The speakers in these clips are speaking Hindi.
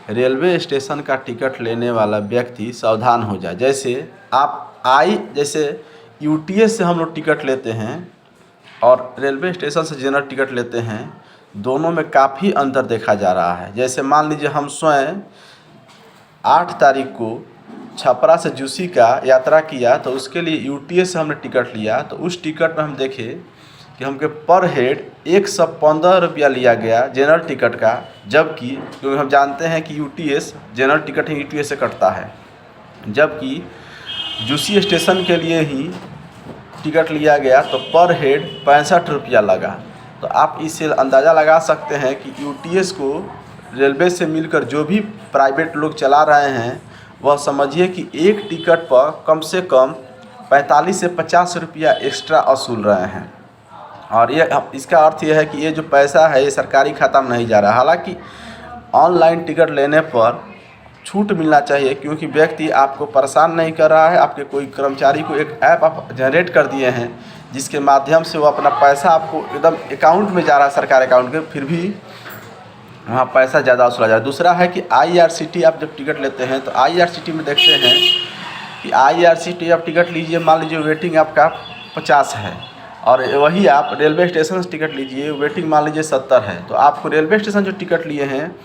रेलवे स्टेशन का टिकट लेने वाला व्यक्ति सावधान हो जाए। जैसे यूटीएस से हम लोग टिकट लेते हैं और रेलवे स्टेशन से जनरल टिकट लेते हैं, दोनों में काफ़ी अंतर देखा जा रहा है। जैसे मान लीजिए हम स्वयं 8 तारीख को छपरा से जूसी का यात्रा किया, तो उसके लिए यूटीएस से हमने टिकट लिया, तो उस टिकट में हम देखे कि हमके पर हेड 115 रुपया लिया गया जनरल टिकट का, जबकि क्योंकि हम जानते हैं कि यूटीएस जनरल टिकट ही यूटीएस से कटता है, जबकि जूसी स्टेशन के लिए ही टिकट लिया गया तो पर हेड 65 रुपया लगा। तो आप इससे अंदाज़ा लगा सकते हैं कि यूटीएस को रेलवे से मिलकर जो भी प्राइवेट लोग चला रहे हैं, वह समझिए कि एक टिकट पर कम से कम 45 से 50 रुपया एक्स्ट्रा वसूल रहे हैं। और ये इसका अर्थ ये है कि ये जो पैसा है ये सरकारी खाता में नहीं जा रहा। हालांकि ऑनलाइन टिकट लेने पर छूट मिलना चाहिए, क्योंकि व्यक्ति आपको परेशान नहीं कर रहा है। आपके कोई कर्मचारी को एक ऐप आप जनरेट कर दिए हैं जिसके माध्यम से वो अपना पैसा आपको एकदम अकाउंट में जा रहा है, सरकारी अकाउंट के, फिर भी वहाँ पैसा ज़्यादा वसूला जा रहा है। दूसरा है कि आईआरसीटी आप जब टिकट लेते हैं तो आईआरसीटी में देखते हैं कि आईआरसीटी आप टिकट लीजिए, मान लीजिए वेटिंग आपका 50 है, और वही आप रेलवे स्टेशन से टिकट लीजिए, वेटिंग मान लीजिए 70 है, तो आपको रेलवे स्टेशन जो टिकट लिए हैं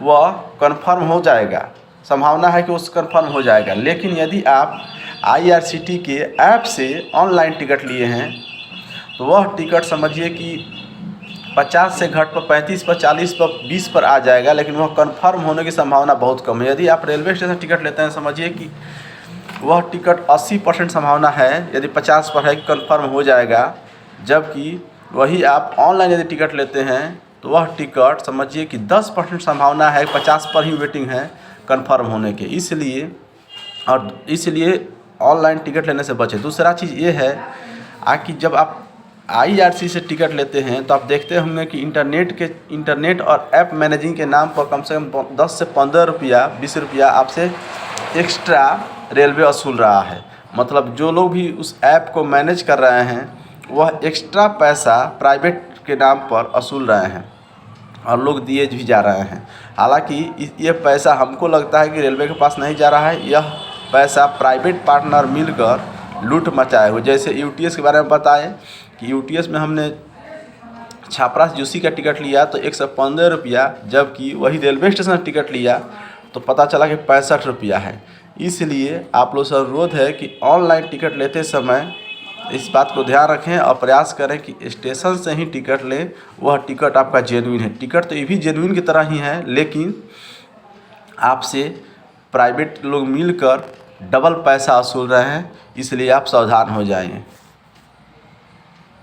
वह कन्फर्म हो जाएगा, संभावना है कि उस कन्फर्म हो जाएगा। लेकिन यदि आप आईआरसीटी के ऐप से ऑनलाइन टिकट लिए हैं तो वह टिकट समझिए कि 50 से घट पर 35 पर 40 पर 20 पर आ जाएगा, लेकिन वह कन्फर्म होने की संभावना बहुत कम है। यदि आप रेलवे स्टेशन टिकट लेते हैं, समझिए कि वह टिकट 80% संभावना है, यदि 50 पर है कि कन्फर्म हो जाएगा, जबकि वही आप ऑनलाइन यदि टिकट लेते हैं तो वह टिकट समझिए कि 10% संभावना है, 50 पर ही वेटिंग है कन्फर्म होने के। इसलिए ऑनलाइन टिकट लेने से बचें। दूसरा चीज़ ये है कि जब आप आईआरसी से टिकट लेते हैं तो आप देखते होंगे कि इंटरनेट और ऐप मैनेजिंग के नाम पर कम से कम 10 से 15 रुपया 20 रुपया आपसे एक्स्ट्रा रेलवे वसूल रहा है। मतलब जो लोग भी उस ऐप को मैनेज कर रहे हैं वह एक्स्ट्रा पैसा प्राइवेट के नाम पर वसूल रहे हैं और लोग दिए भी जा रहे हैं। हालांकि ये पैसा हमको लगता है कि रेलवे के पास नहीं जा रहा है, यह पैसा प्राइवेट पार्टनर मिलकर लूट मचाए हुए। जैसे यूटीएस के बारे में बताएं कि यूटीएस में हमने छपरा से जूसी का टिकट लिया तो 115 रुपया, जबकि वही रेलवे स्टेशन टिकट लिया तो पता चला कि 65 रुपया है। इसलिए आप लोग से अनुरोध है कि ऑनलाइन टिकट लेते समय इस बात को ध्यान रखें और प्रयास करें कि स्टेशन से ही टिकट लें, वह टिकट आपका जेन्युइन है। टिकट तो ये भी जेन्युइन की तरह ही है, लेकिन आपसे प्राइवेट लोग मिलकर डबल पैसा वसूल रहे हैं, इसलिए आप सावधान हो जाएं।